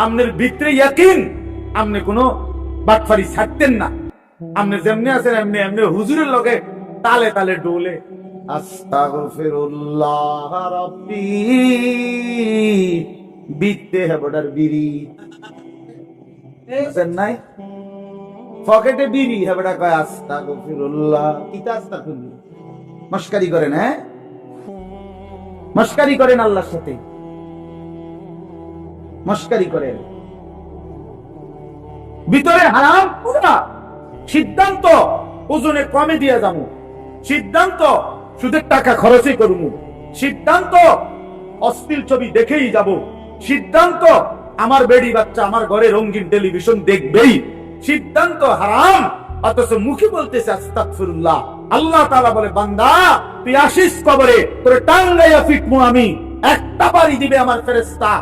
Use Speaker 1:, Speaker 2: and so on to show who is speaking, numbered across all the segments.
Speaker 1: আপনার ভিতরে ইয়াকিন, আপনি কোনো বাটফারি ছাড়তেন না। আপনি যেমনি আছেন এমনি এমনি হুজুরের লগে তালে তালে ডোলে আস্তাগফিরুল্লাহ রাব্বি বিতে হেবডার বিড়ি বুঝেন নাই, পকেটে বিড়ি হেবডা কয় আস্তাগফিরুল্লাহ। কিতা আস্তাগফিরুল্লাহ? মস্কারি করেন, হ্যাঁ মস্কারি করেন, আল্লাহর সাথে মস্কারি করেন। ভিতরে হারাম পুরা সিদ্ধান্ত, ওজনে কমে দিয়ে যাবো, সিদ্ধান্ত সুদের টাকা খরচই করব, সিদ্ধান্ত অশ্লীল ছবি দেখেই যাব, সিদ্ধান্ত আমার বেড়ি বাচ্চা আমার ঘরে রঙিন টেলিভিশন দেখবেই, সিদ্ধান্ত হারাম, অথচ মুখে বলতেছে আস্তাগফিরুল্লাহ। আল্লাহ তাআলা বলে, বান্দা তুই আসিস কবরে, তোর টাঙ্গাইয়া ফিটমু আমি, একটা বাড়ি দিবে আমার ফেরেশতা,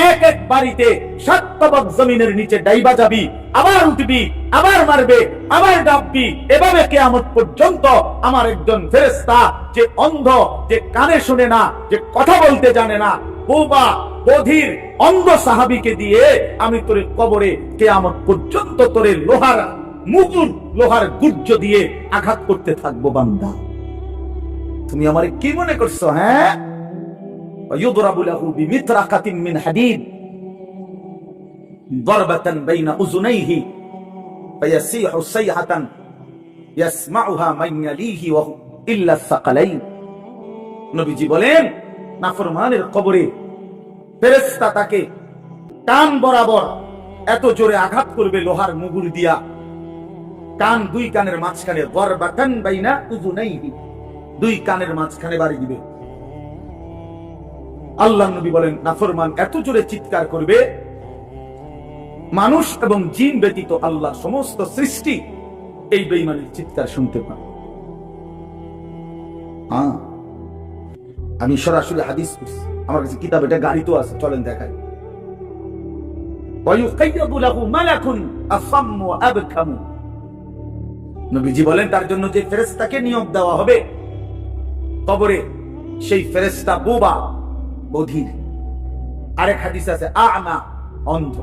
Speaker 1: এক এক বাড়িতে 7 তবক জমিনের নিচে ডাইবা যাবি, আবার উঠবি, আবার মারবে, আবার ডাববি, এভাবে কিয়ামত পর্যন্ত আমার একজন ফেরেশতা, যে অন্ধ, যে কানে শুনে না, যে কথা বলতে জানে না, বোবা বধির অন্ধ সাহাবীকে দিয়ে আমি তোরে কবরে কিয়ামত পর্যন্ত তোরে লোহার মুগুর, লোহার গুর্জ দিয়ে আঘাত করতে থাকবো। বান্দা তুমি আমারে কি মনে করছো? হ্যাঁ, ويضرب له بمطرقة من حديد ضربة بين أذنيه فيصيح صيحة يسمعها من يليه إلا الثقلين। নবীজি বলেন, নাফরমানের কবরে ফেরেশতা তাকে কান বরাবর এত জোরে আঘাত করবে লোহার মুগুর দিয়া, কান, দুই কানের মাঝখানে, দরবাতান বাইনা উযুনাইহি, দুই কানের মাঝখানে বাড়ি দিবে। আল্লাহ নবী বলেন, নাফরমান এত জোরে চিৎকার করবে, মানুষ এবং জিন ব্যতীত আল্লাহ সমস্ত সৃষ্টি এই বেঈমানের চিৎকার শুনতে পায়। আমি সরাসরি হাদিস পড়ছি, আমার কাছে কিতাব, এটা গাড়িতেও আছে, চলেন দেখাই। ওয়ায়ুকাইয়াদু লাহু মালাকুন আসাম্মু আবকামু, নবীজি বলেন তার জন্য যে ফেরেশতাকে নিয়োগ দেওয়া হবে কবরে, সেই ফেরেশতা বোবা বধির। আরেক হাদিস আছে আ'মা, অন্ধ।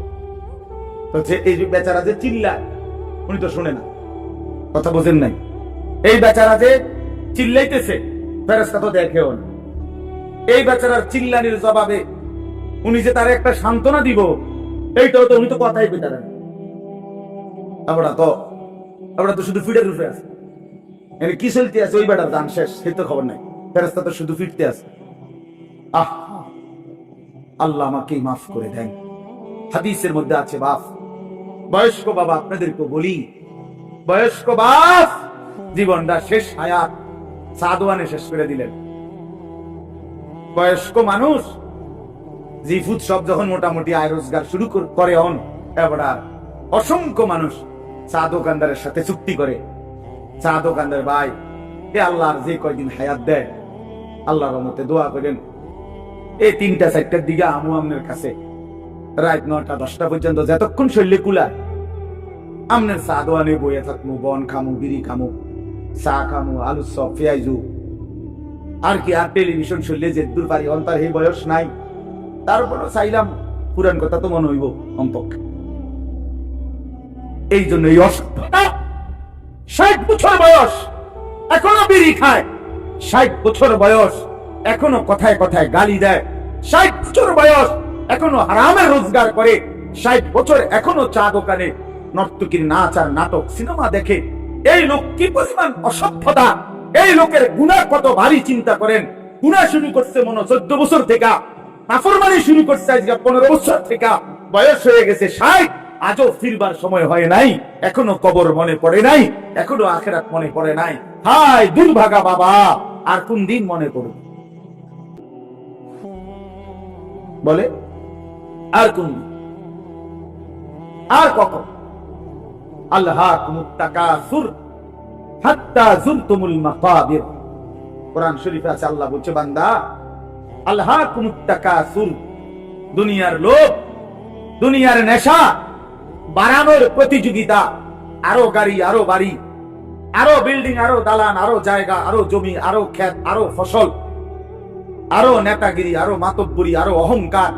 Speaker 1: তো যে এই বেচারা যে চিল্লায়, উনি তো শুনে না, কথা বোঝেন নাই। এই বেচারা যে চিল্লাইতেছে, ফেরেশতা তো দেখেও না। এই বেচারার চিল্লানির জবাবে উনি যে তার একটা সান্ত্বনা দিব, এইটাও তো উনি তো কথাই পেতে না। আমরা তো শুধু ফিটের রূপে আছে, কি চলতে আছে, ওই বেটার দান শেষ, সে তো খবর নাই, ফেরেশতা তো শুধু ফিরতে আছে। আল্লাহ আমাকে মাফ করে দেন। হাদিসের মধ্যে আছে, বাপ, বয়স্ক বাবা, আপনাদেরকে বলি, বয়স্ক বাপ জীবনটা শেষ হায়াত সাদওয়ানে শেষ করে দিলেন। বয়স্ক মানুষ জিফুত সব যখন মোটামুটি আয় রোজগার শুরু করে হন, এবার অসংখ্য মানুষ চা দোকানদারের সাথে চুক্তি করে, চা দোকানদার ভাই, এ আল্লাহর যে কয়দিন হায়াত দেয়, আল্লাহর রহমতে দোয়া করেন, এই 3টা-4টার দিকে আমু আমনের কাছে রাত 9টা-10টা পর্যন্ত যতক্ষণ শরীরে কুলা, আমনের চা দোয়ানে বইয়া থাকবো, বন খামু, বিড়ি খামু, চা খামু, আলু চপ, পেঁয়াজু, আর কি, আর টেলিভিশন শরীরে যে দূর পারি, অন্তার এই বয়স নাই, তারপরও চাইলাম পুরান কথা তো মনে হইব অন্তক। এই জন্য এই অসভ্যতা, 60 বছর বয়স এখনো বিড়ি খায়, 60 বছর বয়স এখনো কথায় কথায় গালি দেয়, 60 বছর বয়স এখনো হারামের রোজগার করে, 60 বছর এখনো চা দোকানে নর্তকীর নাচ আর নাটক সিনেমা দেখে। এই লোক কি পরিমাণ অসভ্যতা! এই লোকের গুনাহ কত ভারী চিন্তা করেন। গুনাহ শুরু করছে মনে 14 বছর থেকে, নাফরমানি শুরু করছে আজকে 15 বছর থেকে, বয়স হয়ে গেছে 60, আজও ফিরবার সময় হয় নাই, এখনো কবর মনে পড়ে নাই, এখনো আখিরাত মনে পড়ে নাই। হায় দুর্ভাগা বাবা, আর কোন দিন মনে পড়বে? বলে আর কোন দিন, আর কখন? আল্লাহকুমুত তাকাসুর হাত্তা যুরতুমুল মাকাবির, কোরআন শরীফে আছে, আল্লাহ বলছে, বান্দা আল্লাহকুমুত তাকাসুর, দুনিয়ার লোভ, দুনিয়ার নেশা বাড়ানোর প্রতিযোগিতা, আরো গাড়ি, আরো বাড়ি, আরো বিল্ডিং, আরো দালান, আরো জায়গা, আরো জমি, আরো ক্ষেত, আরো ফসল, আরো নেতাগিরি, আরো মাতব্বরি, আরো অহংকার,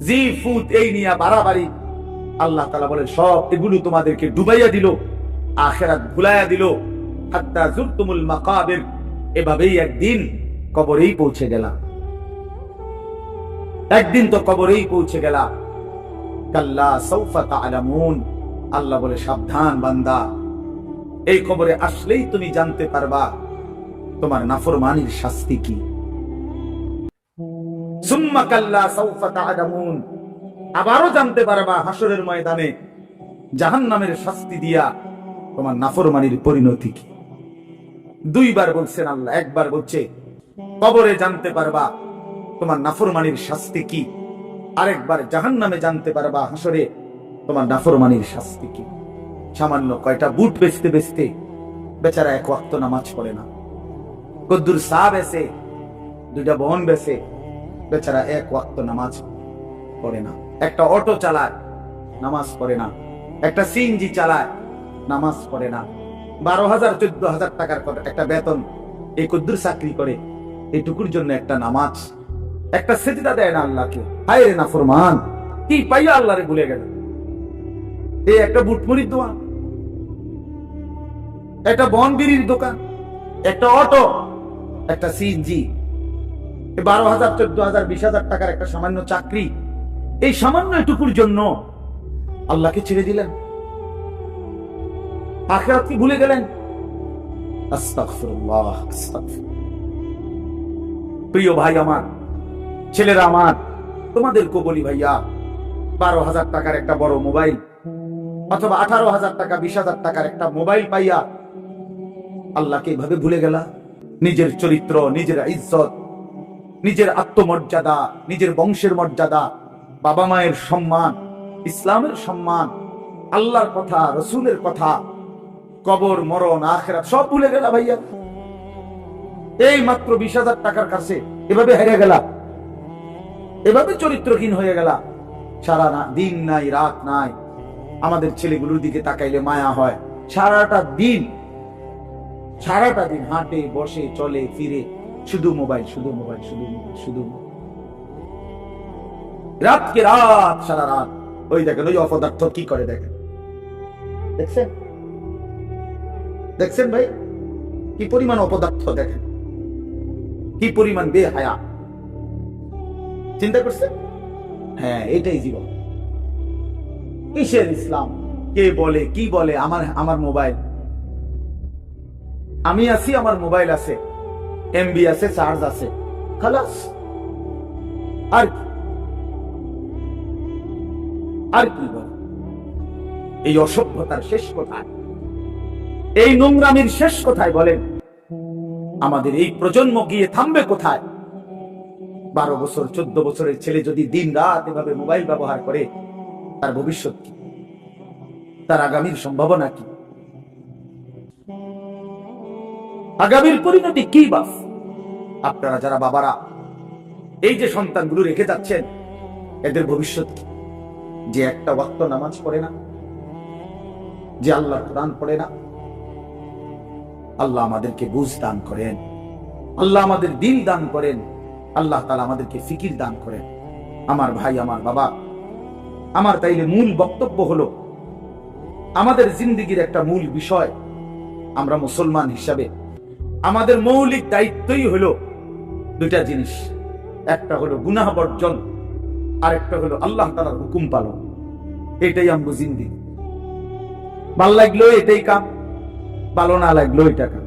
Speaker 1: জি ফুত এই নিয়ে বাড়াবাড়ি, আল্লাহ তাআলা বলেন সব এগুলো তোমাদেরকে ডুবাইয়া দিল, আখিরাত ভুলাইয়া দিল। হাত্তা যুরতুমুল মাকাবির, এভাবেই একদিন কবরেই পৌঁছে গেলাম। একদিন তো কবরেই পৌঁছে গেলাম। কাল্লা সাউফা তা'লামুন, আল্লাহ বলে সাবধান বান্দা, এই কবরে আসলেই তুমি জানতে পারবা তোমার নাফরমানির শাস্তি কি। সুম্মা কাল্লা সাউফা তা'লামুন, আবারও জানতে পারবা হাসরের ময়দানে জাহান্নামের শাস্তি দিয়া তোমার নাফরমানির পরিণতি কি। দুইবার বলছেন আল্লাহ, একবার বলছে কবরে জানতে পারবা তোমার নাফরমানির শাস্তি কি, আরেকবার জাহান্নামে জানতে পারবা হাসরে তোমার নাফরমানির শাস্তি কি। সামান্য কয়টা বুট বেচতে বেচতে বেচারা এক ওয়াক্ত নামাজ পড়ে না, কদ্দুর চা বেচে, দুইটা বহন বেচে, বেচারা এক ওয়াক্ত নামাজ পড়ে না। একটা অটো চালায়, নামাজ পড়ে না। একটা সিএনজি চালায়, নামাজ পড়ে না। 12,000 14,000 টাকার একটা বেতন, এই কদ্দুর চাকরি করে, এইটুকুর জন্য একটা নামাজ, একটা সেজদা দেয় না আল্লাহকে। হায় রে নাফরমান, কি পাইয়া আল্লাহরে ভুলে গেল। এই একটা বুটমুড়ির দোকান, একটা বনবিড়ির দোকান, একটা অটো, একটা সিএনজি, 12,000 14,000 20,000 টাকার একটা সামান্য চাকরি, এই সামান্য এটুকুর জন্য আল্লাহকে ছেড়ে দিলেন, আখিরাতকে ভুলে গেলেন। আস্তাগফিরুল্লাহ, আস্তাগফিরুল্লাহ। প্রিয় ভাই আমার, ছেলেরা আমার, তোমাদেরকে বলি ভাইয়া, 12,000 টাকার একটা বড় মোবাইল অথবা 18,000 টাকা 20,000 টাকার একটা মোবাইল পাইয়া আল্লাহকে এইভাবে ভুলে গেলা। নিজের চরিত্র, নিজের ইজ্জত, নিজের আত্মমর্যাদা, নিজের বংশের মর্যাদা, বাবা মায়ের সম্মান, ইসলামের সম্মান, আল্লাহর কথা, রসুলের কথা, কবর, মরণ, আখিরাত সব ভুলে গেলা ভাইয়া। এই মাত্র 20,000 টাকার কাছে এভাবে হেরে গেলা, এভাবে চরিত্রহীন হয়ে গেলা। সারা দিন নাই, রাত নাই। আমাদের ছেলেগুলোর দিকে তাকাইলে মায়া হয়। সারাটা দিন হাঁটে, বসে, চলে, ফিরে, শুধু মোবাইল, শুধু মোবাইল, শুধু মোবাইল, শুধু রাতকে রাত, সারা রাত। ওই দেখেন ওই অপদার্থ কি করে, দেখেন, দেখছেন, দেখছেন ভাই, কি পরিমাণ অপদার্থ, দেখেন কি পরিমাণ বেহায়া। চিন্তা করছেন? হ্যাঁ, এটাই জীবন। কিসের ইসলাম? কে বলে, কি বলে, আমার মোবাইল, আমি আছি, আমার মোবাইল আছে, এমবি আছে, চার্জ আছে, খালাস। আর কি বলে? এই অসভ্যতার শেষ কোথায়? এই নোংরামির শেষ কোথায় বলেন? আমাদের এই প্রজন্ম গিয়ে থামবে কোথায়? 12 বছর 14 বছরের ছেলে যদি দিন রাত এভাবে মোবাইল ব্যবহার করে, তার ভবিষ্যৎ কি? তার আগামীর সম্ভাবনা কি? আগামীর পরিণতি কি? বাস আপনারা যারা বাবারা এই যে সন্তানগুলো রেখে যাচ্ছেন, এদের ভবিষ্যৎ কি? যে একটা ওয়াক্ত নামাজ পড়ে না, যে আল্লাহর কোরআন পড়ে না। আল্লাহ আমাদেরকে বুঝ দান করেন, আল্লাহ আমাদের দিল দান করেন, আল্লাহ তাআলা আমাদেরকে ফিকির দান করেন। আমার ভাই, আমার বাবা, আমার তাইলে মূল বক্তব্য হলো, আমাদের জিন্দেগির একটা মূল বিষয়, আমরা মুসলমান হিসাবে আমাদের মৌলিক দায়িত্বই হলো দুইটা জিনিস। একটা হলো গুনাহ বর্জন, আর একটা হলো আল্লাহ তাআলার হুকুম পালন। এটাই আমগো জিন্দেগি। ভাল লাগলো এটাই কাম, ভালো না লাগলো এটা কাম।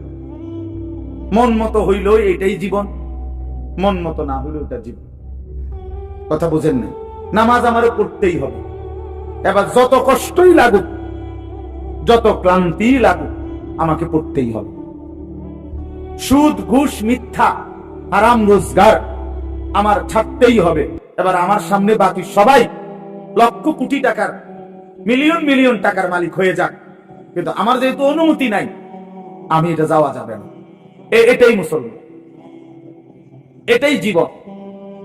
Speaker 1: মন মতো হইলো এটাই জীবন, মন মতো না হইলো এটা জীবন। কথা বুঝেন না? নামাজ আমারে পড়তেই হবে। এবার যত কষ্টই লাগুক, যত ক্লান্তি লাগুক, আমাকে পড়তেই হবে। সুদ, ঘুষ, মিথ্যা, হারাম রোজগার আমার ছাড়তেই হবে। এবার আমার সামনে বাকি সবাই লক্ষ কোটি টাকার, মিলিয়ন মিলিয়ন টাকার মালিক হয়ে যাক, কিন্তু আমার যেহেতু অনুমতি নাই, আমি এটা যাওয়া যাবে না। এটাই মুসলমান, এটাই জীবন,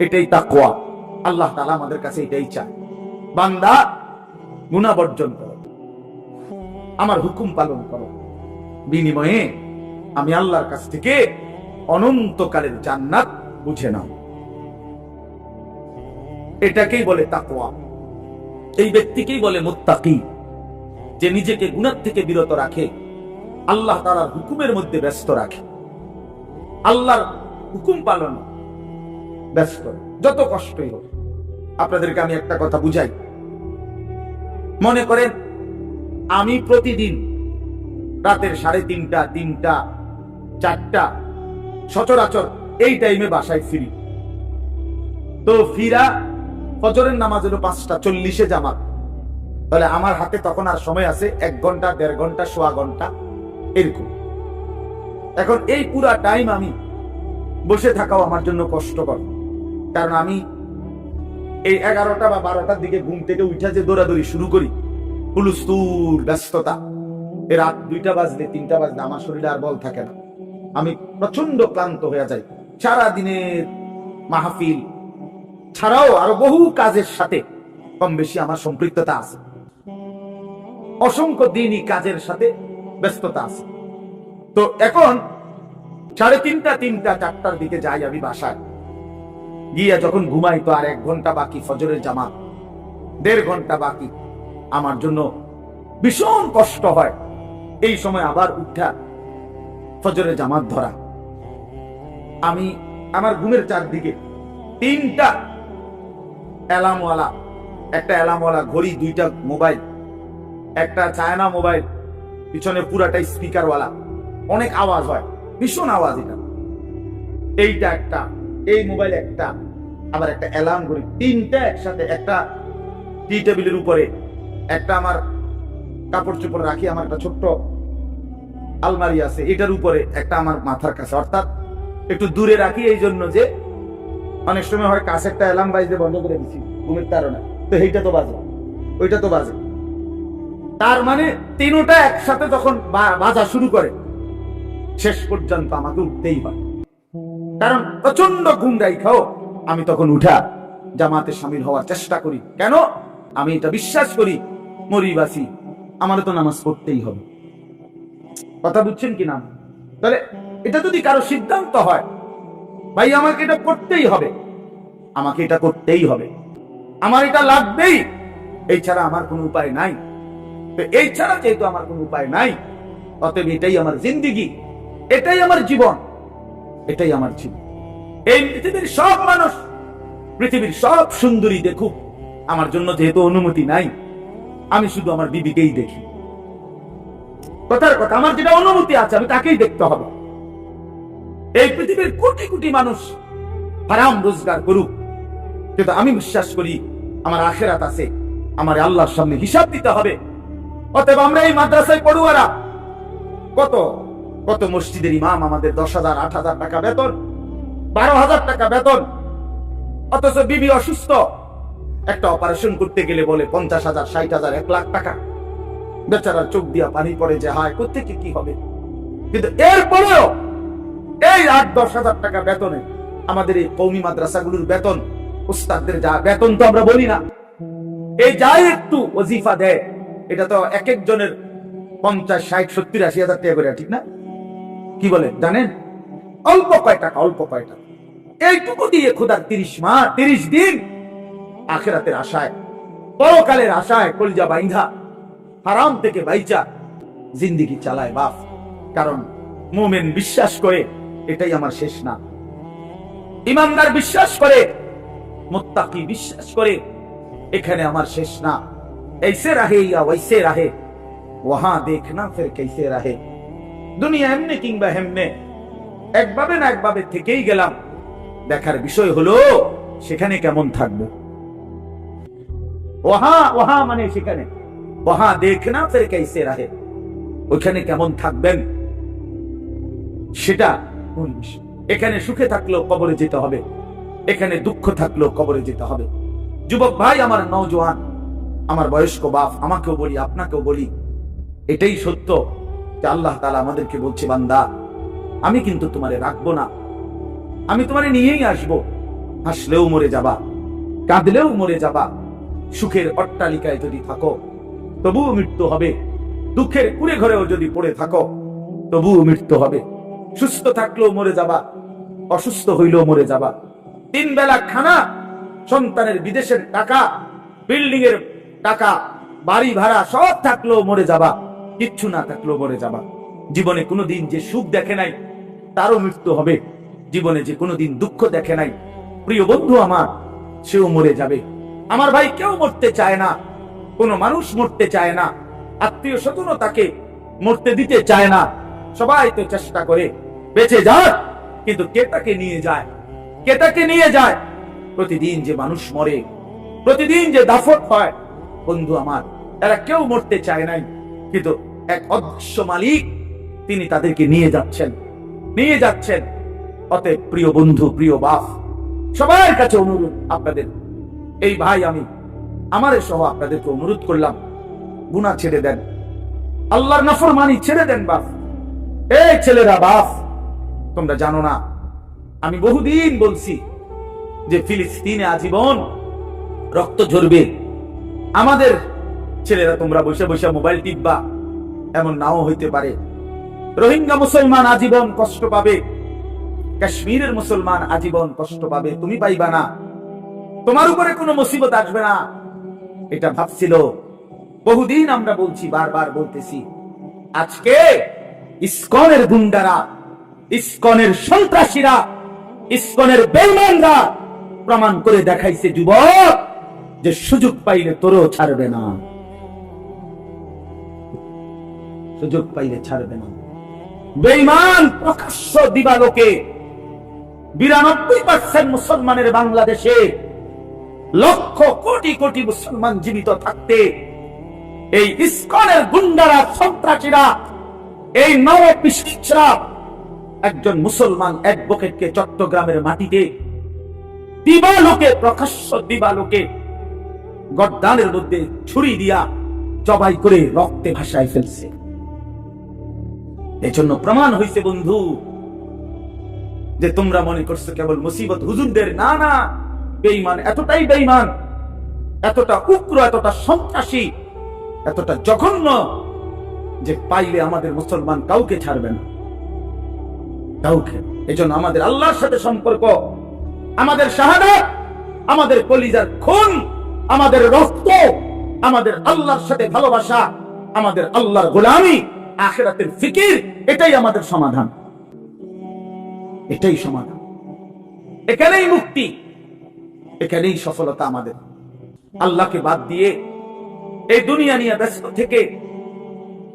Speaker 1: এটাই তাকওয়া। আল্লাহ তাআলা আমাদের কাছে এটাই চায়, বান্দা গুনাহ বর্জন করো, আমার হুকুম পালন করো, বিনিময়ে আমি আল্লাহর কাছ থেকে অনন্তকালের জান্নাত বুঝে নাও। এটাকেই বলে তাকওয়া। এই ব্যক্তিকেই বলে মুত্তাকি, যে নিজেকে গুনাহ থেকে বিরত রাখে, আল্লাহ তাআলার হুকুমের মধ্যে ব্যস্ত রাখে, আল্লাহর হুকুম পালন ব্যস্ত, যত কষ্টই হোক। আপনাদেরকে আমি একটা কথা বুঝাই। মনে করেন আমি প্রতিদিন রাতের 3:30, 3টা, 4টা সচরাচর এই টাইমে বাসায় ফিরি। তো ফিরা ফজরের নামাজ হলো 5:40 জামাত। তাহলে আমার হাতে তখন আর সময় আছে 1 ঘন্টা, 1.5 ঘন্টা, সোয়া ঘন্টা এরকম। এখন এই পুরা টাইম আমি বসে থাকাও আমার জন্য কষ্টকর, কারণ আমি এই 11টা বা 12টার দিকে ঘুম থেকে উঠে যে দৌড়াদৌড়ি শুরু করি, হুলস্থুল ব্যস্ততা, রাত 2টা বাজলে 3টা বাজলে আমার শরীরে আর বল থাকে না। আমি প্রচন্ড ক্লান্ত হয়ে যাই। সারা দিনের মাহফিল ছাড়াও আরো বহু কাজের সাথে কম বেশি আমার সম্পৃক্ততা আছে, অসংখ্য দিনই কাজের সাথে ব্যস্ততা আছে। তো এখন 3:30, 3টা, 4টার দিকে যাই আমি বাসায়, গিয়া যখন ঘুমাই তো আর 1 ঘন্টা বাকি ফজরের জামাত, 1.5 ঘন্টা বাকি। আমার জন্য ভীষণ কষ্ট হয় এই সময় আবার উঠা ফজরের জামাত ধরা। আমি আমার ঘুমের চারদিকে 3টা অ্যালার্মওয়ালা, একটা অ্যালার্মওয়ালা ঘড়ি, 2টা মোবাইল, একটা চায়না মোবাইল, পিছনে পুরাটাই স্পিকারওয়ালা, অনেক আওয়াজ হয়, ভীষণ আওয়াজ। এটা এইটা একটা, এই মোবাইল একটা, আবার একটা অ্যালার্ম ঘড়ি, 3টা একসাথে। একটা টি টেবিলের উপরে, একটা আমার কাপড় চোপড় রাখি, আমার একটা ছোট্ট আলমারি আছে, এটার উপরে, একটা আমার মাথার কাছে, অর্থাৎ একটু দূরে রাখি এই জন্য যে অনেক সময় হয় কাছে একটা অ্যালার্ম বাজতে বন্ধ করে দিচ্ছি ঘুমের কারণে, তো এইটা তো বাজে, ওইটা তো বাজে। তার মানে 3টা একসাথে যখন বাজা শুরু করে, শেষ পর্যন্ত আমাকে উঠতেই হয়, কারণ প্রচন্ড ঘুম রাইখাও আমি তখন উঠা জামাতে শামিল হওয়ার চেষ্টা করি। কেন? আমি এটা বিশ্বাস করি, মরিবাসী আমার তো নামাজ পড়তেই হবে। কথা বুঝছেন কিনা? তাহলে এটা যদি কারো সিদ্ধান্ত হয়, ভাই আমাকে এটা করতেই হবে, আমাকে এটা করতেই হবে, আমার এটা লাগবেই, এই ছাড়া আমার কোনো উপায় নাই। তো এই ছাড়া যেহেতু আমার কোনো উপায় নাই, অতএব এটাই আমার জিন্দেগি, এটাই আমার জীবন, এটাই আমার জীবন। এই পৃথিবীর সব মানুষ, পৃথিবীর সব সুন্দরী দেখুক, আমার জন্য যেহেতু অনুমতি নাই, আমি শুধু আমার বিবিকেই দেখি। কথার কথা, আমার যেটা অনুমতি আছে আমি তাকেই দেখতে হবে। এই পৃথিবীর কোটি কোটি মানুষ হারাম রোজগার করুক, কিন্তু আমি বিশ্বাস করি আমার আখিরাত আছে, আমার আল্লাহর সামনে হিসাব দিতে হবে। অতএব আমরা এই মাদ্রাসায় পড়ুয়ারা, কত কত মসজিদের ইমাম, আমাদের 10,000, 8,000 টাকা বেতন, 12,000 টাকা বেতন, অথচ বিবি অসুস্থ, একটা অপারেশন করতে গেলে বলে 50,000, 60,000, 1 লাখ টাকা। বেচারার চোখ দিয়া পানি পড়ে যে হায় কোত্থেকে কি হবে। কিন্তু এরপরেও এই 8-10,000 টাকা বেতনে আমাদের এই কওমি মাদ্রাসাগুলোর বেতন, উস্তাদদের যা বেতন তো আমরা বলি না, এই যাই একটু ওজিফা দেয়, এটা তো এক একজনের 50, 60, 70, 80,000 টাকা করে, ঠিক না? কি বলে জানেন? অল্প কয় টাকা, অল্প কয় টাকা। এইটুকু দিয়ে খোদার 30 মাস, 30 দিন আখিরাতের আশায়, পরকালের আশায় কলিজা বাইন্ধা হারাম থেকে বাইচা জিন্দেগি চালায় বাপ। কারণ মুমিন বিশ্বাস করে এটাই আমার শেষ না, ইমানদার বিশ্বাস করে, মুত্তাকি বিশ্বাস করে এখানে আমার শেষ না। ऐसे रहे या वैसे रहे, वहां देखना फिर कैसे रहे। দুনিয়া এমনি কিংবা হেমনে, একভাবে না একভাবে থেকেই গেলাম, দেখার বিষয় হলো সেখানে কেমন থাকবো। ওহা মানে সেখানে, ওহা দেখনা ফির कैसे रहे, ওখানে কেমন থাকবেন সেটা মূল বিষয়। এখানে সুখে থাকলেও কবরে যেতে হবে, এখানে দুঃখ থাকলেও কবরে যেতে হবে। যুবক ভাই, আমার নওজোয়ান, আমার বয়স্ক বাপ, আমাকেও বলি, আপনাকেও বলি, এটাই সত্য যে আল্লাহ তাআলা আমাদেরকে বলছে, বান্দা আমি কিন্তু তোমারে রাখবো না, আমি তোমারে নিয়েই আসবো। হাসলেও মরে যাবা, কাঁদলেও মরে যাবা। সুখের অট্টালিকায় যদি থাকো তবুও মৃত্যু হবে, দুঃখের কুড়ে ঘরেও যদি পড়ে থাকো তবুও মৃত্যু হবে। সুস্থ থাকলেও মরে যাবা, অসুস্থ হইলেও মরে যাবা। 3 বেলা খানা সন্তানের বিদেশের টাকা, বিল্ডিং এর টাকা, বাড়ি ভাড়া সব থাকলেও মরে যাবা, কিচ্ছু না থাকলেও মরে যাবা। জীবনে কোনোদিন যে সুখ দেখে নাই তারও মৃত্যু হবে। জীবনে যে কোনোদিন দুঃখ দেখে নাই, প্রিয় বন্ধু আমার, সেও মরে যাবে। আমার ভাই, কেউ মরতে চায় না, কোনো মানুষ মরতে চায় না, আত্মীয় স্বজনও তাকে মরতে দিতে চায় না। সবাই তো চেষ্টা করে বেঁচে যাক, কিন্তু কে তাকে নিয়ে যায়? কে তাকে নিয়ে যায়? প্রতিদিন যে মানুষ মরে, প্রতিদিন যে দাফন হয়, বন্ধু আমার, এরা কেউ মরতে চায় নাই, কিন্তু এক অদৃশ্য মালিক তিনি তাদেরকে নিয়ে যাচ্ছেন, নিয়ে যাচ্ছেন। অতএব প্রিয় বন্ধু, প্রিয় বাপ, সবার কাছে অনুরোধ আপনাদের, এই ভাই আমি আমার সহ আপনাদেরকে অনুরোধ করলাম, গুনাহ ছেড়ে দেন, আল্লাহর নাফরমানি ছেড়ে দেন। বাপ, এই ছেলেরা, বাপ, তোমরা জানো না, আমি বহুদিন বলছি যে ফিলিস্তিনে আজীবন রক্ত ঝরবে। আমাদের ছেলেরা তোমরা বসে বসে মোবাইল টিপবা, এমন নাও হইতে পারে। রোহিঙ্গা মুসলমান আজীবন কষ্ট পাবে, কাশ্মীরের মুসলমান আজীবন কষ্ট পাবে, তুমি পাইবা না, তোমার উপরে কোনো মুসিবত আসবে না, এটা ভাবছিল। বহুদিন আমরা বলছি, বারবার বলতেছি। আজকে ইসকনের গুন্ডারা, ইসকনের সন্ত্রাসীরা, ইসকনের বেঈমানরা প্রমাণ করে দেখাইছে যুবক, যে সুযোগ পাইলে তোরও ছাড়বে না, সুযোগ পাইলে ছাড়বে না। বেঈমান প্রকাশ্য দিবালোকে 92% মুসলমানের বাংলাদেশে, লক্ষ কোটি কোটি মুসলমান জীবিত থাকতে এই ইসকনের গুন্ডারা, সন্ত্রাসীরা, এই নরপিশাচরা একজন মুসলমান অ্যাডভোকেটকে চট্টগ্রামের মাটিতে দিবালোকে, প্রকাশ্য দিবালোকে গর্দানের মধ্যে ছুরি দিয়া জবাই করে রক্তে ভাসায় ফেলছে। এই জন্য প্রমাণ হইছে বন্ধু, যে তোমরা মনে করছো কেবল মুসিবত হুজুরদের, না না, বেঈমান এতটাই বেঈমান, এতটা উগ্র, এতটা সন্ত্রাসী, এতটা জঘন্য, যে পাইলে আমাদের মুসলমান কাউকে ছাড়বে না, কাউকে। এই জন্য আমাদের আল্লাহর সাথে সম্পর্ক, আমাদের শাহাদাত, আমাদের কলিজার খুন, আমাদের রক্ত, আমাদের আল্লাহর সাথে ভালোবাসা, আমাদের আল্লাহর গোলামি, আখিরাতের ফিকির, এটাই আমাদের সমাধান, এটাই সমাধান, এখানেই মুক্তি, এখানেই সফলতা আমাদের। আল্লাহকে বাদ দিয়ে এই দুনিয়া নিয়ে ব্যস্ত থেকে,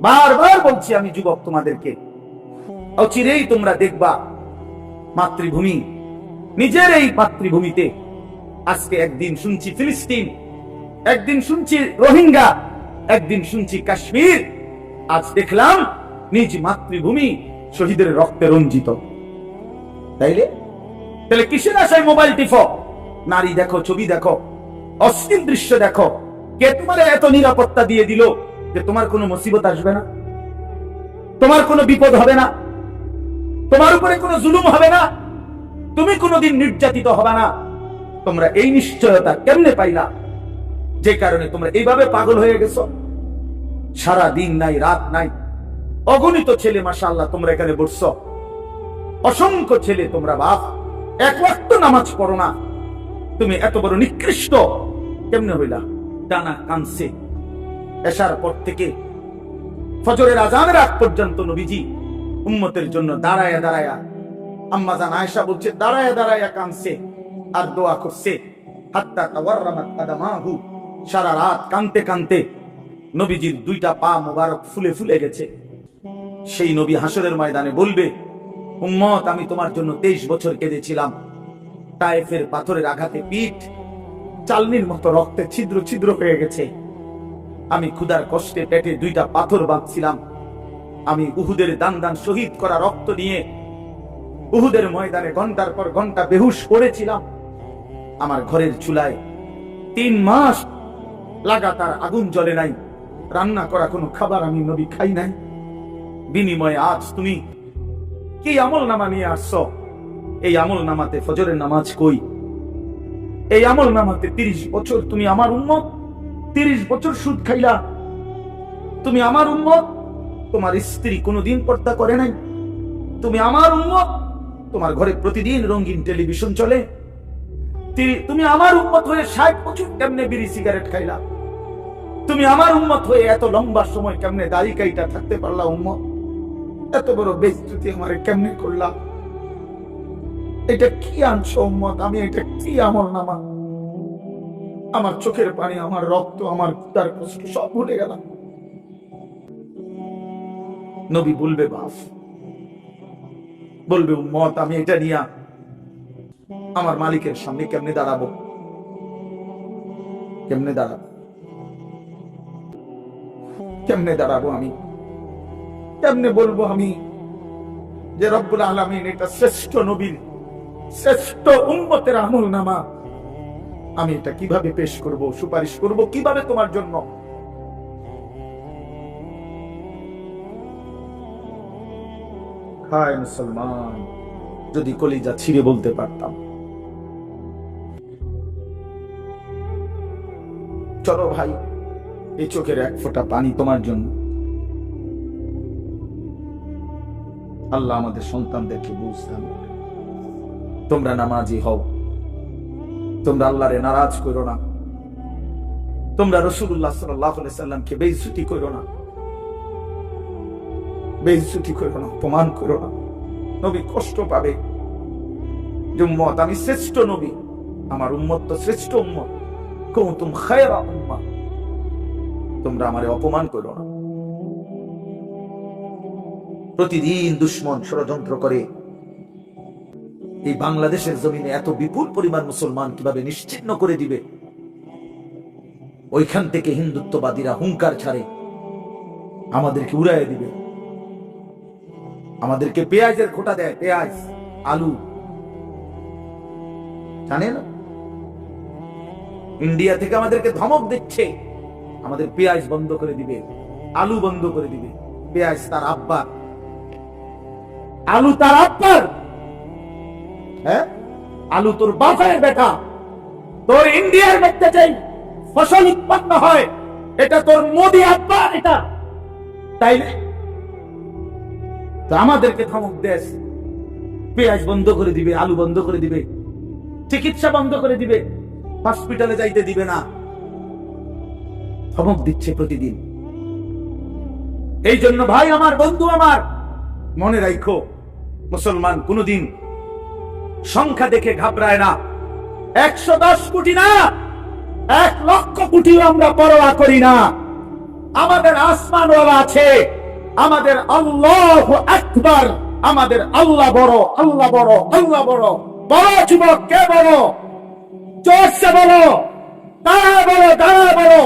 Speaker 1: বারবার বলছি আমি যুবক তোমাদেরকে, অচিরেই তোমরা দেখবা মাতৃভূমি, নিজের এই মাতৃভূমিতে, আজকে একদিন শুনছি ফিলিস্তিন, একদিন শুনছি রোহিঙ্গা, একদিন শুনছি কাশ্মীর, আজ দেখলাম নিজ মাতৃভূমি শহীদের রক্তে রঞ্জিত। তাইলে কিসের আশায় মোবাইল টিপো? নারী দেখো, ছবি দেখো, অশ্লীল দৃশ্য দেখো। কে তোমার এত নিরাপত্তা দিয়ে দিল যে তোমার কোনো মুসিবত আসবে না, তোমার কোনো বিপদ হবে না, তোমার উপরে কোনো জুলুম হবে না, তুমি কোনোদিন নির্যাতিত হবে না? তোমরা এই নিশ্চয়তা কেমনে পাইলা? যে কারণে তোমরা এইভাবে পাগল হয়ে গেছো। সারা দিন নাই, রাত নাই, অগণিত ছেলে মাশাআল্লাহ তোমরা এখানে বসছো, অসংখ্য ছেলে, তোমরা বাপ এক ওয়াক্ত নামাজ পড়ো না, তুমি এত বড় নিকৃষ্ট কেমনে হইলা? টানা কানছে এশার পর থেকে ফজরের আজানের আগ পর্যন্ত নবীজি উম্মতের জন্য দাঁড়ায়া দাঁড়ায়া, আম্মা জান আয়েশা বলছে, দাঁড়ায়া দাঁড়ায়া কানছে আর দোয়া করছে, হাত্তা তাওয়াররামাত কাদামাহু, সারা রাত কানতে কানতে নবীজির দুইটা পা মোবারক ফুলে ফুলে গেছে। সেই নবী হাসরের ময়দানে বলবে, উম্মত, আমি তোমার জন্য 23 বছর কেঁদেছিলাম, তায়েফের পাথরের আঘাতে পিঠ চালনির মতো রক্তে ছিদ্র ছিদ্র হয়ে গেছে, আমি ক্ষুধার কষ্টে পেটে দুইটা পাথর বাঁধছিলাম, আমি উহুদের দান দান শহীদ করা রক্ত নিয়ে উহুদের ময়দানে ঘন্টার পর ঘন্টা বেহুশ পড়েছিলাম, আমার ঘরের চুলায় 3 মাস লাগাতার আগুন জ্বলে নাই, রান্না করা কোনো খাবার আমি নবী খাই নাই, বিনিময়ে আজ তুমি কি আমল নামা নিয়ে আসছো? এই আমল নামাতে ফজরের নামাজ কই? এই আমল নামাতে 30 বছর তুমি আমার উম্মত, 30 বছর সুদ খাইলা, তুমি আমার উম্মত, তোমার স্ত্রী কোনোদিন পর্দা করে নাই, তুমি আমার উম্মত, তোমার ঘরে প্রতিদিন রঙিন টেলিভিশন চলে, তুমি আমার উম্মত হয়ে 60 বছর কেমনে বিড়ি সিগারেট খাইলা? তুমি আমার উম্মত হয়ে এত লম্বা সময় কেমনে দাড়ি কাইটা থাকতে পারলা? উম্মত, এত বড় বেইজ্জতি আমারে কেমনে করলা? এটা কি আনছো উম্মত? আমি এটা কি আমল নামা? আমার চোখের পানি, আমার রক্ত, আমার তার কষ্ট সব ভুলে গেলাম। নবী বলবে বাপ, বলবে উম্মত, আমি এটা নিয়ে আমার মালিকের সামনে কেমনে দাঁড়াবো? কেমনে দাঁড়াবো? কেমনে দাঁড়াবো? আমি কেমনে বলবো আমি যে রব্বুল আলামিন এটা শ্রেষ্ঠ নবীর, শ্রেষ্ঠ উম্মতের আমল নামা, আমি এটা কিভাবে পেশ করব, সুপারিশ করব কিভাবে তোমার জন্য? হায় মুসলমান, যদি কলিজা ছিঁড়ে বলতে পারতাম, চলো ভাই, এই চোখের এক ফোঁটা পানি তোমার জন্য। আল্লাহ আমাদের সন্তানদেরকে বুঝতাম, তোমরা নামাজি হও, তোমরা আল্লাহরে নারাজ করো না, তোমরা রাসূলুল্লাহ সাল্লাল্লাহু আলাইহি সাল্লামকে বেইজ্জতি করো না, বেইজ্জতি করো না, অপমান করো না। নবী কষ্ট পাবে যে উম্মত, আমি শ্রেষ্ঠ নবী, আমার উম্মত তো শ্রেষ্ঠ উম্মত, কুনতুম খায়রা উম্মাহ, তোমরা আমারে অপমান করো না। প্রতিদিন দুশমন ষড়যন্ত্র করে এই বাংলাদেশের জমিনে এত বিপুল পরিমাণ মুসলমান কিভাবে নিশ্চিহ্ন করে দিবে। ওইখান থেকে হিন্দুত্ববাদীরা হুঙ্কার ছাড়ে আমাদেরকে উড়াইয়া দিবে, আমাদেরকে পেঁয়াজের খোটা দেয়, পেঁয়াজ, আলু, জানেন? ইন্ডিয়া থেকে আমাদেরকে ধমক দিচ্ছে, আমাদের পেঁয়াজ বন্ধ করে দিবে, আলু বন্ধ করে দিবে। পেঁয়াজ তার আব্বা, আলু তার আব্বার, হ্যাঁ, আলু তোর বাপের বেটা। তোর ইন্ডিয়ার মধ্যে যেই ফসল উৎপন্ন হয় এটা তোর মোদি আব্বার, এটা তাই না? তো আমাদেরকে ধমক দেশ, পেঁয়াজ বন্ধ করে দিবে, আলু বন্ধ করে দিবে, চিকিৎসা বন্ধ করে দিবে, হসপিটালে যাইতে দিবে না, ধমক দিচ্ছে প্রতিদিন। এই জন্য ভাই আমার, বন্ধু আমার, মনে রাখো, মুসলমান কোনদিন সংখ্যা দেখে ঘাবড়ায় না। 110 কোটি না, 1 লক্ষ কোটিও আমরা পরোয়া করি না। আমাদের আসমানওয়ালা আছে, আমাদের আল্লাহু আকবার, আমাদের আল্লাহ বড়, আল্লাহ বড়, আল্লাহ বড়। বড় যুবক কে বড়? জোরসে বলো, দাঁড়া বলো, দাঁড়া বলো,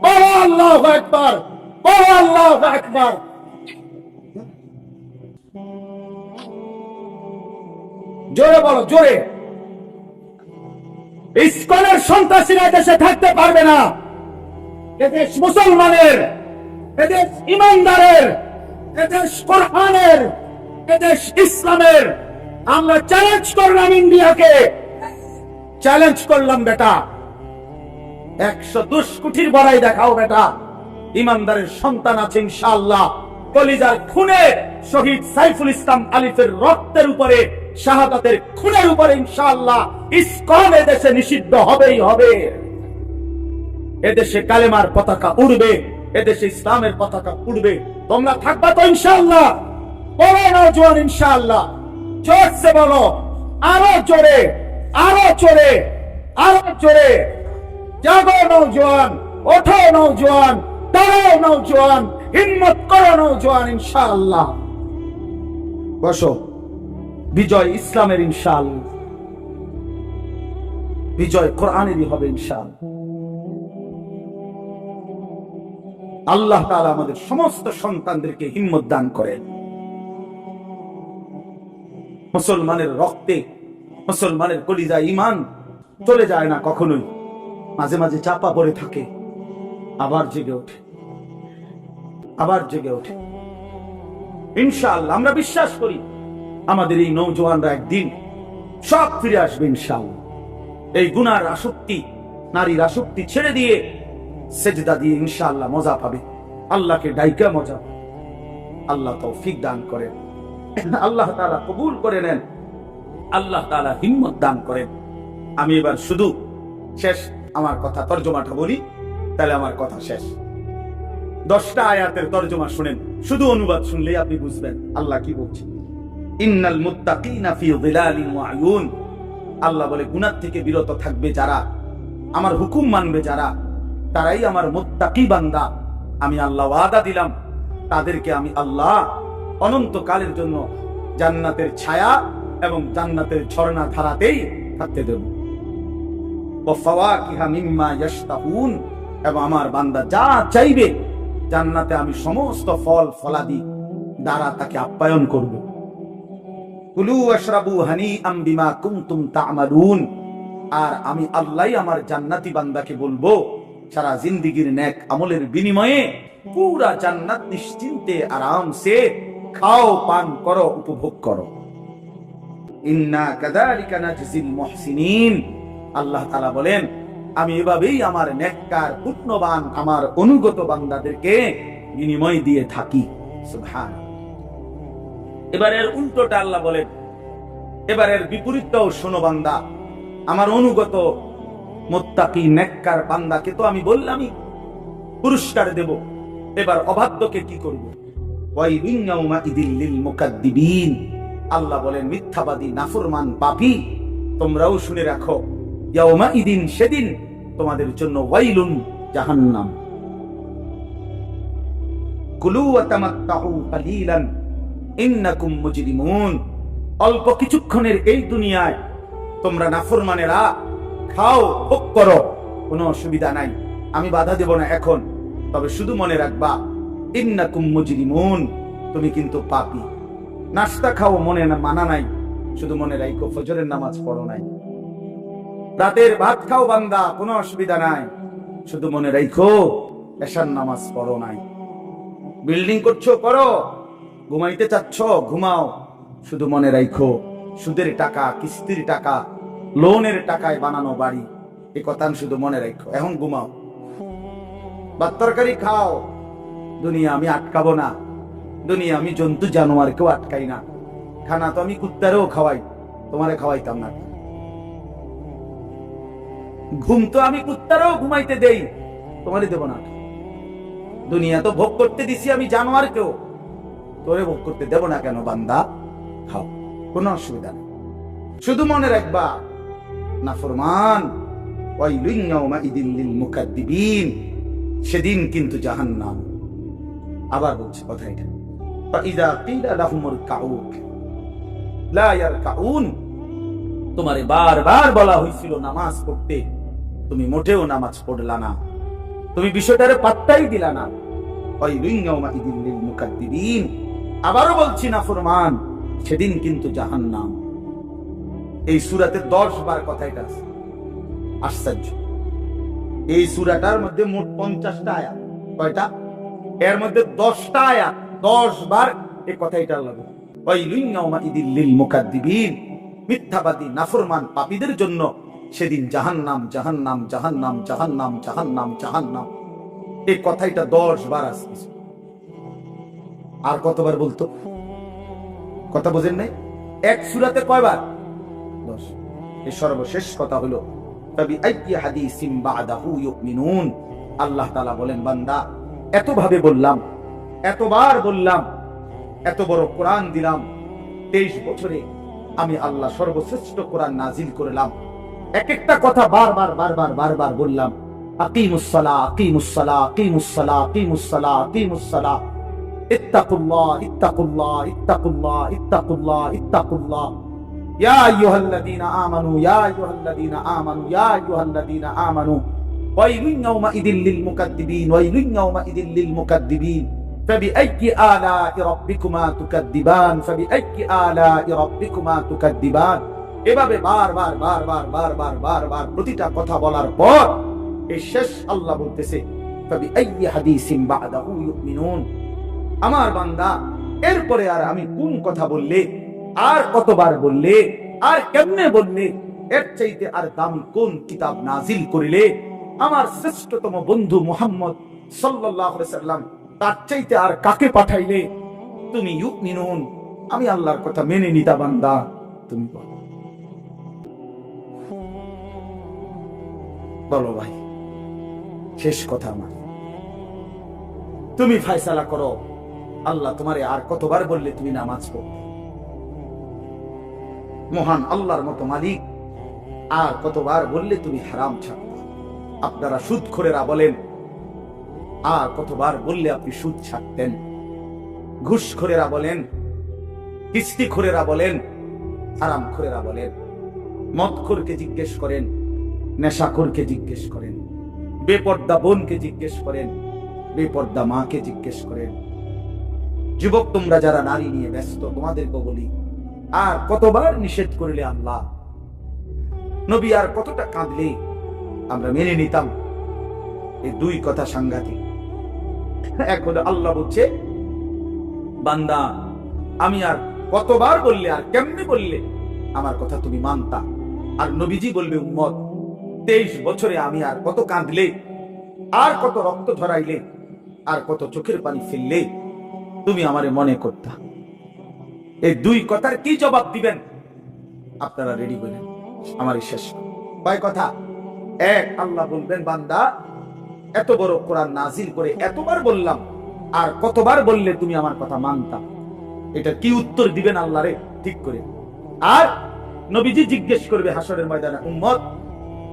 Speaker 1: বড় আল্লাহু আকবার, বড় আল্লাহু আকবার। জোরে বলো, জোরে। ইসকনের সন্ত্রাসীরা দেশে থাকতে পারবে না। এদেশ মুসলমানের, এদেশ ইমানদারের, এদেশ কোরআনের, এদেশ ইসলামের। আমরা চ্যালেঞ্জ করলাম ইন্ডিয়াকে, চ্যালেঞ্জ করলাম বেটা, 110 কোটির বড়াই দেখাও বেটা। ইমানদারের সন্তান আছে ইনশাআল্লাহ। কলিজার খুনে শহীদ সাইফুল ইসলাম আলিফের রক্তের উপরে, শাহাদাতের খুনের উপরে ইনশাআল্লাহ ইসকন এদেশে নিষিদ্ধ হবেই হবে। এদেশে কালেমার পতাকা উড়বে, এদেশে ইসলামের পতাকা উড়বে। তোমরা থাকবা তো ইনশাআল্লাহ? বলো নওজোয়ান ইনশাআল্লাহ, জোরসে বলো, আরো জোরে, আরো জোরে, আরো জোরে। জাগো নওজোয়ান, ওঠো নওজোয়ান, দাঁড়াও নওজোয়ান, হিম্মত করো নওজোয়ান ইনশাআল্লাহ। বসো, বিজয় ইসলামের ইনশাআল্লাহ, বিজয় কোরআনেরই হবে ইনশাআল্লাহ। আল্লাহ তাআলা আমাদের সমস্ত সন্তানদেরকে হিম্মত দান করেন। মুসলমানের রক্তে, মুসলমানের কলিজায় ঈমান চলে যায় না কখনোই, মাঝে মাঝে চাপা পড়ে থাকে, আবার জেগে ওঠে, আবার জেগে ওঠে ইনশাআল্লাহ। আমরা বিশ্বাস করি আমাদের এই নওজোয়ানরা একদিন সব ফিরে আসবে ইনশাআল্লাহ। এই গুনার আসক্তি, নারীর আসক্তি ছেড়ে দিয়ে সেজদা দিয়ে ইনশাআল্লাহ মজা পাবে, আল্লাহকে ডাইকা মজা। আল্লাহ তৌফিক দান করেন, আল্লাহ তাআলা কবুল করে নেন, আল্লাহ তাআলা হিম্মত দান করেন। আমি এবার শুধু শেষ আমার কথা তর্জমাটা বলি, তাহলে আমার কথা শেষ। 10টা আয়াতের তর্জমা শুনেন, শুধু অনুবাদ শুনলেই আপনি বুঝবেন আল্লাহ কি বলছেন। ইন্নাল মুত্তাকিনা ফি যিলালিন ওয়া আয়ুন, আল্লাহ বলে গুনাহ থেকে বিরত থাকবে যারা, আমার হুকুম মানবে যারা, তারাই আমার মুত্তাকি বান্দা। আমি আল্লাহ ওয়াদা দিলাম তাদেরকে আমি আল্লাহ অনন্তকালের জন্য জান্নাতের ছায়া এবং জান্নাতের ঝর্ণা ধারাতেই থাকতে দেব। ওয়া ফাওয়াকিহা মিম্মা ইয়াশতাহুন, এবং আমার বান্দা যা চাইবে জান্নাতে আমি সমস্ত ফল ফলাদি দ্বারা তাকে আপ্যায়ন করব। কুলু ওয়াশরাবু হানিআম বিমা কুনতুম তা'মালুন, আর আমি আল্লাহই আমার জান্নাতি বান্দাকে বলবো সারা জিন্দেগীর নেক আমলের বিনিময়ে পুরা জান্নাত নিশ্চিন্তে আরামসে খাও, পান করো, উপভোগ করো। ইন্না কাযালিকা নাজজিল মুহসিনিন, আল্লাহ তাআলা বলেন আমি এভাবেই আমার নেককার পুণ্যবান আমার অনুগত বান্দাদেরকে বিনিময় দিয়ে থাকি। সুবহানাল্লাহ। এবারের উল্টোটা আল্লাহ বলেন, এবারের বিপরীতটাও শোনো বান্দা, আমার অনুগত মুত্তাকি নেককার বান্দাকে তো আমি বললামই পুরস্কার দেব, এবার অবাধ্যকে কি করব? ওয়াইলুন ইয়াউমাইযিল লিল মুকাদ্দিবিন, আল্লাহ বলেন মিথ্যাবাদী নাফরমান পাপী তোমরাও শুনে রাখো, ইয়াউমাইযিন সেদিন তোমাদের জন্য ওয়াইলুন জাহান্নাম। কুলু ওয়া তামাত্তাউ কালিলান ইন্নাকুম মুজরিমুন, অল্প কিছুক্ষণের এই দুনিয়ায় তোমরা নাফরমানেরা খাও, ভোগ করো, কোনো অসুবিধা নাই, আমি বাধা দেব না এখন, তবে শুধু মনে রাখবা ইন্নাকুম মুজরিমুন, তুমি কিন্তু পাপী। নাস্তা খাও মনে না মানা নাই, শুধু মনে রাখো ফজরের নামাজ পড়ো নাই। রাতের ভাত খাও বান্দা, কোনো অসুবিধা নাই, শুধু মনে রাখো এশার নামাজ পড়ো নাই। বিল্ডিং করছো করো, ঘুমাইতে চাচ্ছ ঘুমাও, শুধু মনে রাখো সুদের টাকা, কিস্তির টাকা, লোনের টাকায় বানানো বাড়ি, এই কথা শুধু মনে রাখো। এখন ঘুমাও, ভাত তরকারি খাও, দুনিয়া আমি আটকাবো না, দুনিয়া আমি জন্তু জানোয়ারকেও আটকাই না, খানা তো আমি কুত্তারেও খাওয়াই, তোমারে খাওয়াইতাম না। ঘুম তো আমি কুত্তারেও ঘুমাইতে দেই, তোমারে দেব না। দুনিয়া তো ভোগ করতে দিছি আমি জানোয়ারকেও, তোরে ভোগ করতে দেব না কেন? বান্দা খাও, কোনো অসুবিধা নেই, শুধু মনে রাখবা নাফরমান ওয়াইলুন ইয়াউমাইযিল লিল মুকাদ্দিবিন, সেদিন কিন্তু জাহান্নাম। আবার বলছি কথা এটা, ফাইযা কিলা লাহুমুর কাউ লা ইয়ারকাউন, তোমারে বারবার বলা হয়েছিল নামাজ পড়তে, তুমি মোটেও নামাজ পড়লা না, তুমি বিষয়টারে পাত্তাই দিলা না। ওয়াইলুন ইয়াউমাইযিল লিল মুকাদ্দিবিন, আবারও বলছি নাফরমান সেদিন কিন্তু জাহান্নাম। এই সূরাতে 10 বার কথা এটা আছে, আশ্চর্য। এই সূরাটার মধ্যে মোট 50টা আয়াত, কয়টা? এর মধ্যে 10টা আয়াত 10 বার এই কথাটা লাগবে। ওয়াইলুন ইয়াউমাইযিল লিল মুকাদ্দিবিন, মিথ্যাবাদী নাফরমান পাপীদের জন্য সেদিন জাহান্নাম, জাহান্নাম, জাহান্নাম, জাহান্নাম, জাহান্নাম, জাহান্নাম, এই কথাটা 10 বার আসছে। আর কতবার বলতো? কথা বোঝেন নাই? এক সূরাতে কয়বার? 10। এই সর্বশেষ কথা হলো তাবি আইয়ি হাদিসিন বাদাহু ইউমিনুন, আল্লাহ তাআলা বলেন বান্দা এত ভাবে বললাম, এতবার বললাম, এত বড় কোরআন দিলাম, 23 বছরে আমি আল্লাহ সর্বশ্রেষ্ঠ কোরআন নাজিল করলাম, এক একটা কথা বারবার বারবার বারবার বললাম, আকিমুস সালাহ, আকিমুস সালাহ, আকিমুস সালাহ, আকিমুস সালাহ, আকিমুস সালাহ, ইত্তাকুল্লাহ, ইত্তাকুল্লাহ, ইত্তাকুল্লাহ, ইত্তাকুল্লাহ, ইত্তাকুল্লাহ, ইয়া আইয়ুহাল্লাযীনা আমানু, ইয়া আইয়ুহাল্লাযীনা আমানু, ইয়া আইয়ুহাল্লাযীনা আমানু, ওয়াইলুন ইয়াউমাইযিল লিল মুকাদ্দিবিন, ওয়াইলুন ইয়াউমাইযিল লিল মুকাদ্দিবিন, ফাবিআইয়ি আলাই রাব্বিকুমা তুকাদ্দিবান, ফাবিআইয়ি আলাই রাব্বিকুমা তুকাদ্দিবান। এভাবে বারবার বারবার বারবার বারবার প্রতিটা কথা বলার পর এই শেষ আল্লাহ বলতেছে ফাবিআইয়ি হাদিসিন বাদাহু ইউমিনুন, আমার বান্দা এরপরে আর আমি কোন কথা বললে, আর কতবার বললে, আর কেমনে বললে, এর চাইতে আর দামি কোন কিতাব নাজিল করিলে, আমার শ্রেষ্ঠতম বন্ধু মুহাম্মদ সাল্লাল্লাহু আলাইহি সাল্লাম, তার চাইতে আর কাকে পাঠাইলে তুমি ইউমিনুন, আমি আল্লাহর কথা মেনে নিতা বান্দা, তুমি বলো। বলো ভাই, শেষ কথা আমার, তুমি ফয়সালা করো। আল্লাহ তোমারে আর কতবার বললে তুমি নামাজ পড়ো? মহান আল্লাহর মতো মালিক আর কতবার বললে তুমি হারাম ছাড়বে? আপনারা সুদখোরেরা বলেন, আর কতবার বললে আপনি সুদ ছাড়তেন? ঘুষখোরেরা বলেন, কিস্তিখোরেরা বলেন, হারামখোরেরা বলেন, মদখোরকে জিজ্ঞেস করেন, নেশাখোরকে জিজ্ঞেস করেন, বেপর্দা বোনকে জিজ্ঞেস করেন, বেপর্দা মাকে জিজ্ঞেস করেন। যুবক তোমরা যারা নারী নিয়ে ব্যস্ত, তোমাদেরকে বলি, আর কতবার নিষেধ করলে আল্লাহ, নবী আর কতটা কাঁদলে আমরা মেনে নিতাম? এই দুই কথা সাংঘাতিক। এখন আল্লাহ বলছে, বান্দা আমি আর কতবার বললে, আর কেমনে বললে আমার কথা তুমি মানতা? আর নবীজি বলবে, উম্মত 23 বছরে আমি আর কত কাঁদলে, আর কত রক্ত ঝরাইলে, আর কত চোখের পানি ফেললে তুমি আমারে মনে করতা? এই দুই কথার কি জবাব দিবেন? আপনারা রেডি বলেন, আমার শেষ কয় কথা। এক, আল্লাহ বলবেন, বান্দা এত বড় কোরআন নাজিল করে এতবার বললাম, আর কতবার বললে তুমি আমার কথা মানতা? এটা কি উত্তর দিবেন আল্লাহরে? ঠিক করে। আর নবীজি জিজ্ঞেস করবে হাসরের ময়দানে, উম্মত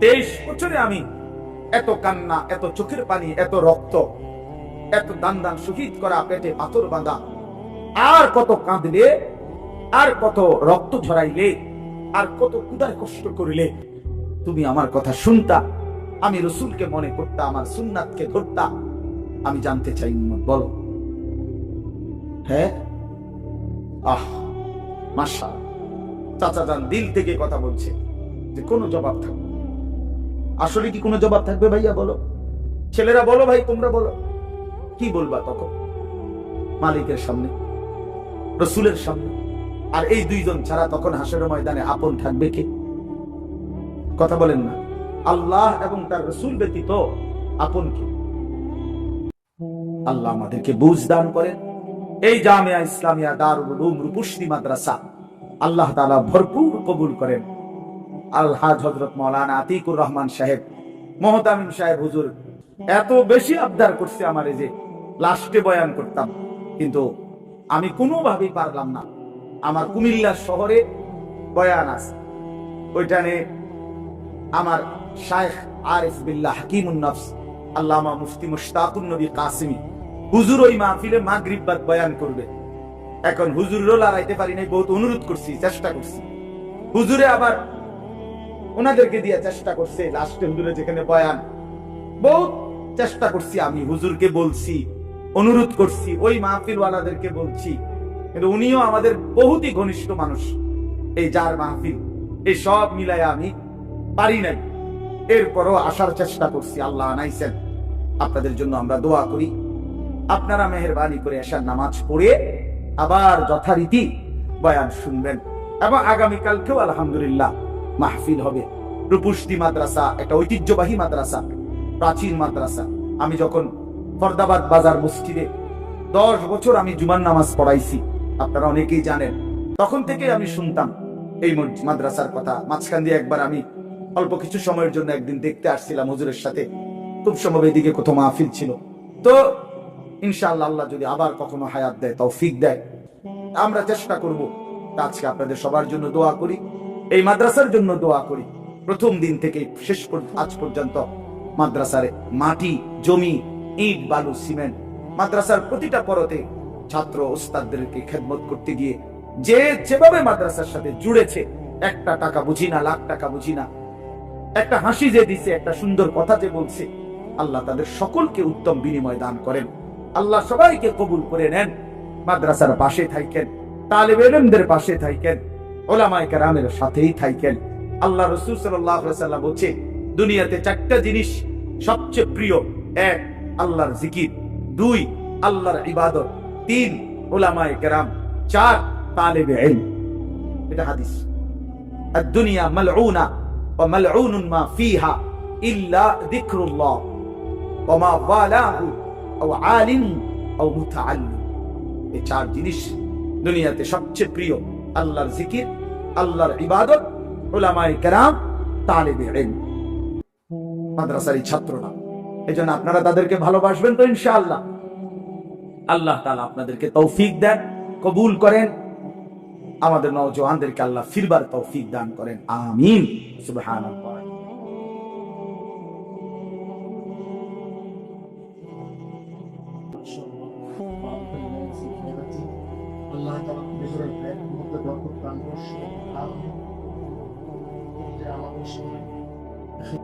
Speaker 1: 23 বছরে আমি এত কান্না, এত চোখের পানি, এত রক্ত, এত দান দান শহীদ করা, পেটে পাথর বাঁধা, আর কত কাঁদলে, আর কত রক্ত ঝরাইলে, আর কত ক্ষুধায় কষ্ট করিলে তুমি আমার কথা শুনতা, আমি রসুলকে মনে করতা, আমার সুন্নাতকে ধরতা? আমি জানতে চাই, বলো। হ্যাঁ, আহ মাশা, চাচা যান দিল থেকে কথা বলছে যে কোনো জবাব থাকবে? আসলে কি কোনো জবাব থাকবে ভাইয়া? বলো, ছেলেরা বলো, ভাই তোমরা বলো, কি বলবা তখন? মালিকের সামনে, রসুলের সামনে। আর এই দুইজন ছাড়া তখন হাসরের ময়দানে আপন থাকবে কে? কথা বলেন না। আল্লাহ এবং তার রসুল ব্যতীত আপন কে? আল্লাহ আমাদেরকে বুঝ দান করেন। এই জামিয়া ইসলামিয়া দারুল উলুম রূপসী মাদ্রাসা আল্লাহ তাআলা ভরপুর কবুল করেন। আলহাজ হযরত মাওলানা আতিকুর রহমান সাহেব, মুহতামিম সাহেব হুজুর এত বেশি আবদার করছে আমারে যে লাস্টে বয়ান করতাম, কিন্তু আমি কোনোভাবেই পারলাম না। আমার কুমিল্লা শহরে বয়ান আছে, ওইখানে আমার শাইখ আরিফ বিল্লাহ হাকিমুন নফস আল্লামা মুফতি মুশতাকুন নবী কাসিমি হুজুর ওই মাহফিলে মাগরিব বাদ বয়ান করবে। এখন হুজুরও লড়াইতে পারি নাই, বহুত অনুরোধ করছি, চেষ্টা করছি। হুজুরে আবার ওনাদেরকে দিয়ে চেষ্টা করছে, লাস্টে হুজুরে যেখানে বয়ান, বহুত চেষ্টা করছি আমি, হুজুরকে বলছি, অনুরোধ করছি, ওই মাহফিল ওয়ালাদেরকে বলছি, কিন্তু উনিও আমাদের বহুতই ঘনিষ্ঠ মানুষ, এই যার মাহফিল, এই সব মিলাই আমি পারি নাই। এরপরও আসার চেষ্টা করছি, আল্লাহ আনাইছেন। আপনাদের জন্য আমরা দোয়া করি, আপনারা মেহেরবানি করে এশার নামাজ পড়ে আবার যথারীতি বয়ান শুনবেন। এবং আগামীকালকেও আলহামদুলিল্লাহ মাহফিল হবে। রূপসী মাদ্রাসা একটা ঐতিহ্যবাহী মাদ্রাসা, প্রাচীন মাদ্রাসা। আমি যখন ফরদাবাদ বাজার মসজিদে 10 বছর আমি জুমার নামাজ পড়াইছি, আপনারা অনেকেই জানেন। তখন থেকে আমি শুনতাম এই মাদ্রাসার কথা। মাঝখান দিয়ে একবার আমি অল্প কিছু সময়ের জন্য একদিন দেখতে আসছিলাম হুজুরের সাথে, খুব সম্ভব এদিকে কোথাও মাহফিল ছিল। তো ইনশাআল্লাহ আল্লাহ যদি আবার কখনো হায়াত দেয়, তৌফিক দেয়, আমরা চেষ্টা করব। আজকে আপনাদের সবার জন্য দোয়া করি, এই মাদ্রাসার জন্য দোয়া করি। প্রথম দিন থেকে শেষ আজ পর্যন্ত মাদ্রাসার মাটি, জমি, ইট, বালু, সিমেন্ট, মাদ্রাসার প্রতিটা পরতে ছাত্র ওস্তাদদেরকে খেদমত করতে গিয়ে যে যেভাবে মাদ্রাসার সাথে জুড়েছে, একটা টাকা বুঝি না, লাখ টাকা বুঝি না, একটা হাসি যে দিছে, একটা সুন্দর কথা যে বলছে, আল্লাহ তাদের সকলকে উত্তম বিনিময় দান করেন। আল্লাহ সবাইকে কবুল করে নেন। মাদ্রাসার পাশে থাকেন, তালেবে ইলমদের পাশে থাকেন, উলামায়ে কেরামের সাথেই থাকেন। আল্লাহ রাসূল সাল্লাল্লাহু আলাইহি ওয়াসাল্লাম বলেছে, দুনিয়াতে 4টা জিনিস সবচেয়ে প্রিয়। 1 আল্লাহর জিকির, 2 আল্লাহর ইবাদত, 3 উলামায়ে কেরাম, 4 তালেবে ইলম। এটা হাদিস। الدنيا ملعونة وملعون ما فيها إلا ذكر الله وما والاه أو عالم أو متعلم। এই 4 জিনিস দুনিয়াতে সবচেয়ে প্রিয়, আল্লাহর জিকির, আল্লাহর ইবাদত, উলামায়ে কেরাম, তালেবে ইলম। মাদ্রাসারই ছাত্ররা। এই জন্য আপনারা তাদেরকে ভালোবাসবেন তো ইনশাআল্লাহ। আল্লাহ তাআলা আপনাদেরকে তৌফিক দেন, কবুল করেন। আমাদের নওজওয়ানদেরকে আল্লাহ ফিরবার তৌফিক দান করেন, আমিন। সুবহানাল্লাহ।
Speaker 2: আল্লাহ তাআলা নিজের মধ্যে বরকত দান করুন। আমিন। আমাদের